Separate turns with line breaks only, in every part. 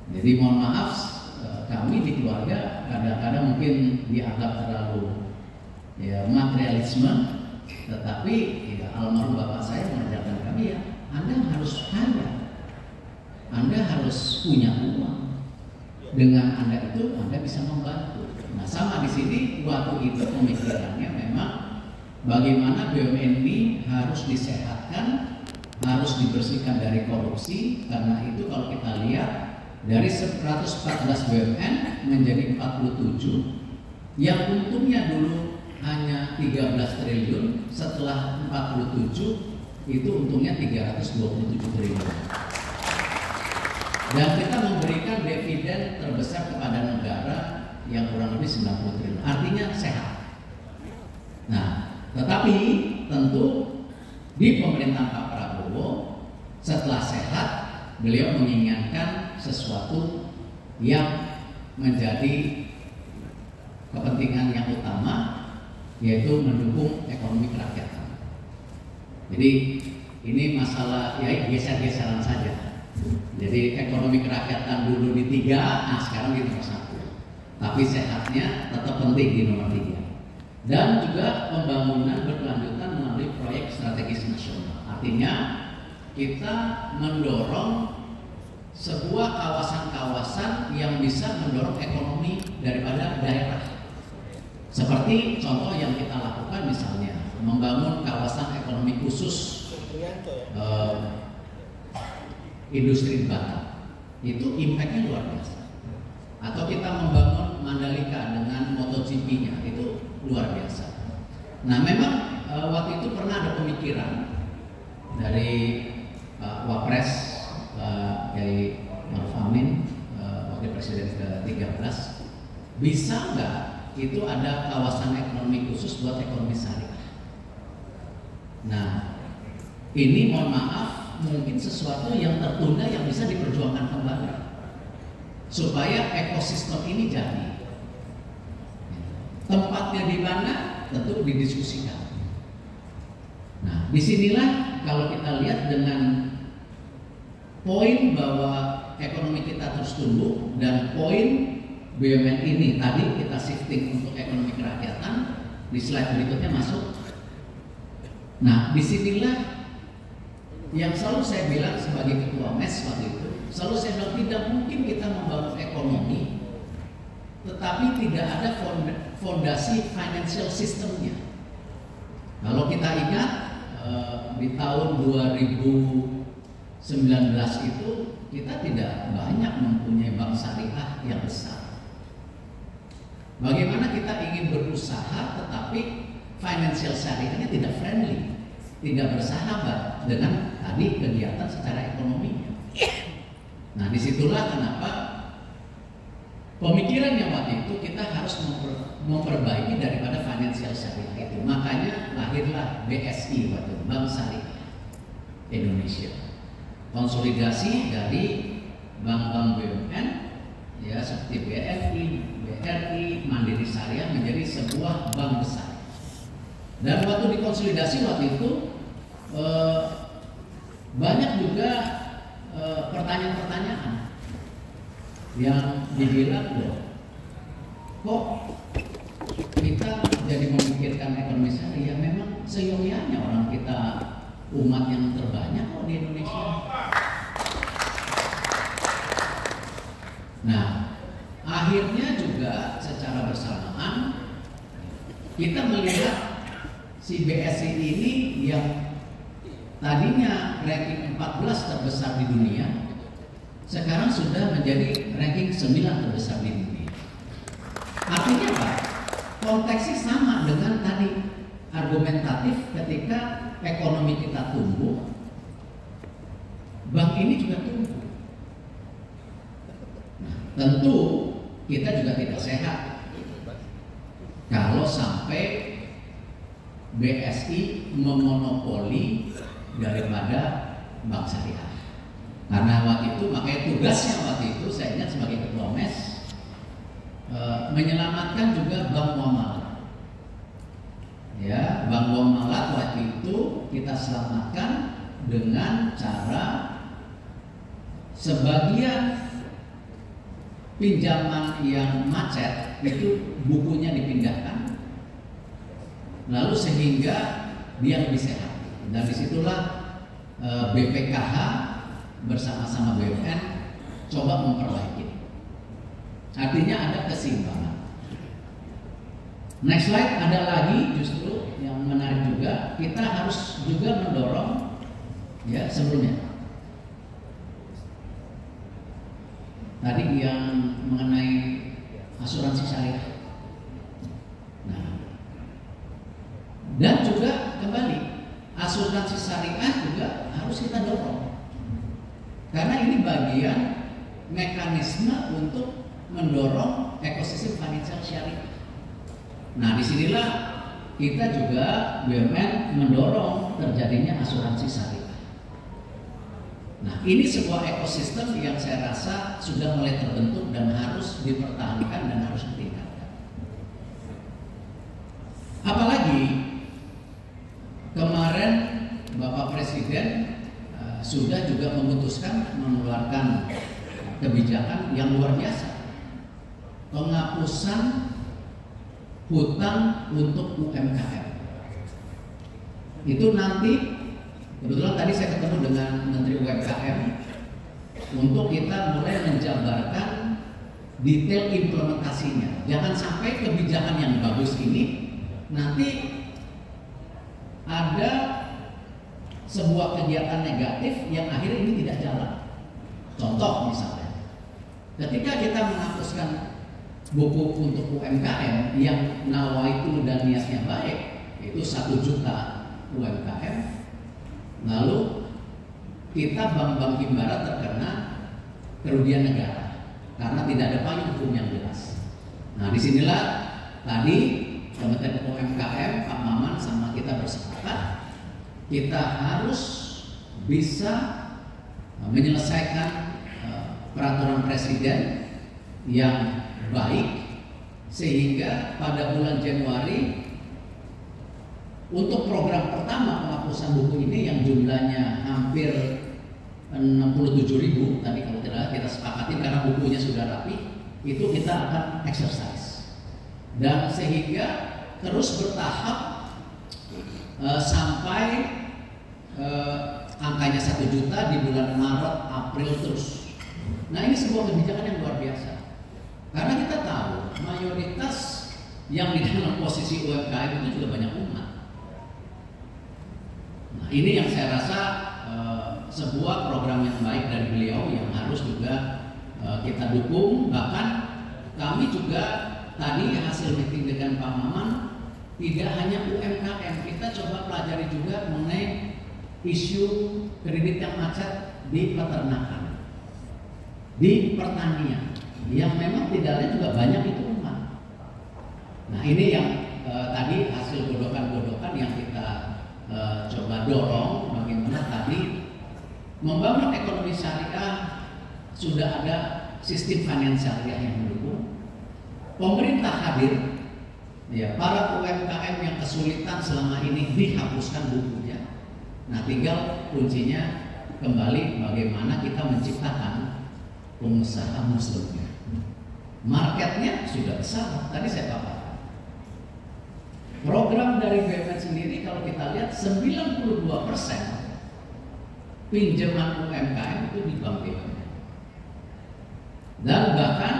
Jadi mohon maaf, kami di keluarga kadang-kadang mungkin dianggap terlalu materialisme, tetapi almarhum bapak saya mengajarkan kami Anda harus kaya, Anda harus punya uang. Dengan Anda itu Anda bisa membantu. Nah sama di sini waktu itu pemikirannya memang bagaimana BUMN ini harus disehatkan, harus dibersihkan dari korupsi. Karena itu kalau kita lihat dari 114 BUMN menjadi 47, yang untungnya dulu hanya 13 triliun, setelah 47 itu untungnya 327 triliun. Dan kita memberikan dividen terbesar kepada negara yang kurang lebih 90 triliun. Artinya sehat. Nah, tetapi tentu di pemerintahan Pak Prabowo setelah sehat, beliau menginginkan sesuatu yang menjadi kepentingan yang utama, yaitu mendukung ekonomi kerakyatan. Jadi ini masalah geser-geseran saja. Jadi ekonomi kerakyatan dulu di 3, nah sekarang di nomor 1. Tapi sehatnya tetap penting di nomor 3. Dan juga pembangunan berkelanjutan melalui proyek strategis nasional. Artinya kita mendorong sebuah kawasan-kawasan yang bisa mendorong ekonomi daripada daerah. Seperti contoh yang kita lakukan misalnya membangun kawasan ekonomi khusus industri Batam, itu impactnya luar biasa. Atau kita membangun Mandalika dengan MotoGP-nya, itu luar biasa. Nah memang waktu itu pernah ada pemikiran dari Wapres Kiai Maruf Amin, Wakil Presiden ke-13, bisa nggak itu ada kawasan ekonomi khusus buat ekonomi syariah. Nah ini mohon maaf mungkin sesuatu yang tertunda yang bisa diperjuangkan kembali supaya ekosistem ini jadi. Tempatnya di mana tentu didiskusikan. Nah, disinilah kalau kita lihat dengan poin bahwa ekonomi kita terus tumbuh dan poin BUMN ini tadi kita shifting untuk ekonomi kerakyatan, di slide berikutnya masuk. Nah, disinilah yang selalu saya bilang sebagai ketua MES waktu itu, selalu saya bilang tidak mungkin kita membangun ekonomi tetapi tidak ada fondasi financial systemnya. Kalau kita ingat di tahun 2019 itu kita tidak banyak mempunyai bank syariah yang besar. Bagaimana kita ingin berusaha tetapi financial syariahnya tidak friendly, tidak bersahabat dengan tadi kegiatan secara ekonominya. Nah disitulah kenapa pemikiran yang waktu itu kita harus memperbaiki daripada financial syariah itu. Makanya lahirlah BSI waktu itu, Bank Syariah Indonesia. Konsolidasi dari bank-bank BUMN ya seperti BRI, Mandiri Syariah menjadi sebuah bank besar. Dan waktu dikonsolidasi waktu itu banyak juga pertanyaan-pertanyaan yang dibilang kok kita jadi memikirkan ekonomi syariah. Memang seyogyanya orang kita umat yang terbanyak kok di Indonesia. Nah akhirnya juga secara bersamaan kita melihat si BSI ini yang tadinya ranking 14 terbesar di dunia, sekarang sudah menjadi ranking 9 terbesar di dunia. Artinya apa? Konteksnya sama dengan tadi argumentatif ketika ekonomi kita tumbuh, bank ini juga tumbuh. Nah, tentu kita juga tidak sehat kalau sampai BSI memonopoli daripada bank syariah. Karena waktu itu, makanya tugasnya waktu itu saya ingat sebagai ketua MES menyelamatkan juga bank muamalat. Ya, bank muamalat waktu itu kita selamatkan dengan cara sebagian pinjaman yang macet itu bukunya dipindahkan, lalu sehingga dia lebih sehat. Dan disitulah BPKH bersama-sama BUMN coba memperbaiki. Artinya ada keseimbangan. Next slide, ada lagi justru yang menarik juga, kita harus juga mendorong ya sebelumnya. Tadi yang mengenai asuransi syariah. Nah, dan juga kembali asuransi syariah juga harus kita dorong. Karena ini bagian mekanisme untuk mendorong ekosistem financial syariah. Nah, disinilah kita juga BUMN mendorong terjadinya asuransi syariah. Nah, ini sebuah ekosistem yang saya rasa sudah mulai terbentuk dan harus dipertahankan dan harus ditingkatkan. Apalagi kemarin Bapak Presiden sudah juga memutuskan mengeluarkan kebijakan yang luar biasa. Penghapusan hutang untuk UMKM. Itu nanti kebetulan tadi saya ketemu dengan Menteri UMKM untuk kita mulai menjabarkan detail implementasinya. Jangan sampai kebijakan yang bagus ini nanti ada sebuah kegiatan negatif yang akhirnya ini tidak jalan. Contoh misalnya, ketika kita menghapuskan buku untuk UMKM yang nawaitu dan niatnya baik, itu 1 juta UMKM, lalu kita bank-bank himbara terkena kerugian negara karena tidak ada payung hukum yang jelas. Nah, disinilah tadi Kementerian UMKM, Pak Maman sama kita bersepakat, kita harus bisa menyelesaikan peraturan presiden yang baik sehingga pada bulan Januari untuk program pertama penghapusan buku ini yang jumlahnya hampir 67.000 tadi kalau tidak kita sepakati karena bukunya sudah rapi, itu kita akan exercise dan sehingga terus bertahap sampai angkanya 1 juta di bulan Maret, April terus. Nah, ini sebuah kebijakan yang luar biasa. Karena kita tahu mayoritas yang di dalam posisi UMKM itu juga banyak umat. Nah, ini yang saya rasa sebuah program yang baik dari beliau yang harus juga kita dukung. Bahkan kami juga tadi hasil meeting dengan Pak Maman tidak hanya UMKM, kita coba pelajari juga mengenai isu kredit yang macet di peternakan, di pertanian. Yang memang tidaknya juga banyak itu umat. Nah, ini yang tadi hasil godokan-godokan yang kita coba dorong bagaimana tadi membangun ekonomi syariah. Sudah ada sistem finansial syariah yang mendukung. Pemerintah hadir, ya, para UMKM yang kesulitan selama ini dihapuskan bukunya. Nah, tinggal kuncinya kembali bagaimana kita menciptakan pengusaha muslimnya. Marketnya sudah besar, tadi saya paparkan. Program dari BUMN sendiri kalau kita lihat 92% pinjaman UMKM itu di bank BUMN. Dan bahkan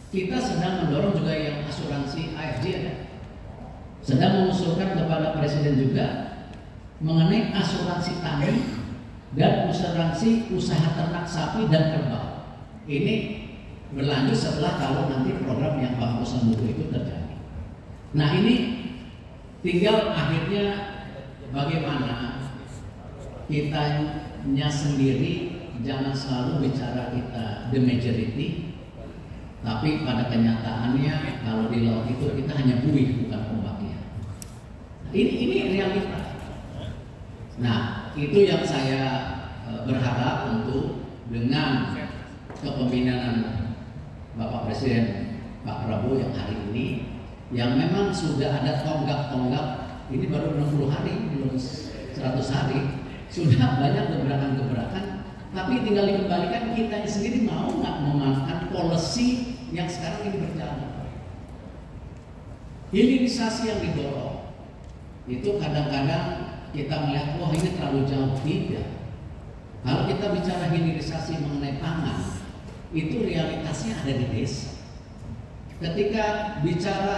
kita sedang mendorong juga yang asuransi AFG ada. Sedang mengusulkan kepada Presiden juga mengenai asuransi tani dan asuransi usaha ternak sapi dan kerbau. Ini berlanjut setelah kalau nanti program yang penghapusan buku itu terjadi. Nah, ini tinggal akhirnya bagaimana kitanya sendiri jangan selalu bicara kita the majority, tapi pada kenyataannya kalau di laut itu kita hanya buih bukan ombaknya. Nah, ini realita. Nah, itu yang saya berharap untuk dengan kepemimpinan Bapak Presiden Pak Prabowo yang hari ini, yang memang sudah ada tonggak-tonggak, ini baru 60 hari, belum 100 hari, sudah banyak gebrakan-gebrakan Tapi tinggal dikembalikan kita sendiri mau nggak memanfaatkan policy yang sekarang ini berjalan. Hilirisasi yang didorong itu kadang-kadang kita melihat wah ini terlalu jauh. Tidak. Kalau kita bicara hilirisasi mengenai pangan, itu realitasnya ada di desa. Ketika bicara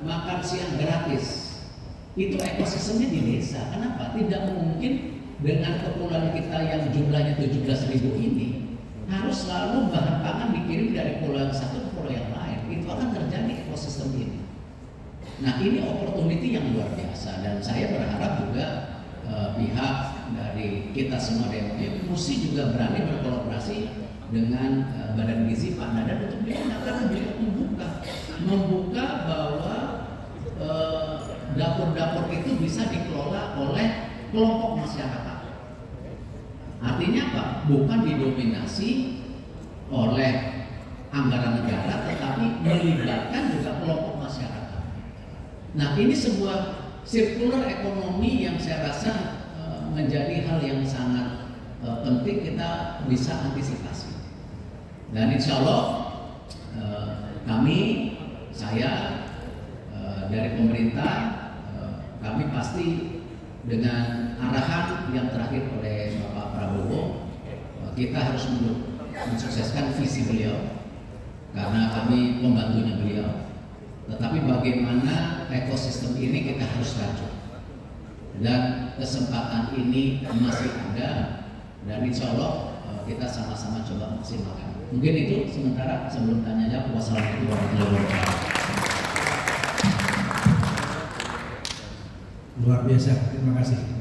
makan siang gratis, itu ekosistemnya di desa. Kenapa? Tidak mungkin dengan kepulauan kita yang jumlahnya 17.000 ini harus selalu bahan pangan dikirim dari pulau yang satu ke pulau yang lain. Itu akan terjadi ekosistem ini. Nah, ini opportunity yang luar biasa, dan saya berharap juga pihak dari kita semua DMG mesti juga berani berkolaborasi dengan Badan Gizi Pak Dadan untuk karena beliau membuka bahwa dapur-dapur itu bisa dikelola oleh kelompok masyarakat. Artinya apa? Bukan didominasi oleh anggaran negara, tetapi melibatkan juga kelompok masyarakat. Nah, ini sebuah circular ekonomi yang saya rasa menjadi hal yang sangat penting kita bisa antisipasi. Dan insya Allah saya dari pemerintah, kami pasti dengan arahan yang terakhir oleh Bapak Prabowo, kita harus mensukseskan visi beliau karena kami pembantunya beliau. Tetapi bagaimana ekosistem ini kita harus rajut, dan kesempatan ini masih ada, dan insya Allah kita sama-sama coba maksimalkan. Mungkin itu sementara sebelum tanya jawab. Wassalamualaikum warahmatullahi wabarakatuh.
Luar biasa, terima kasih.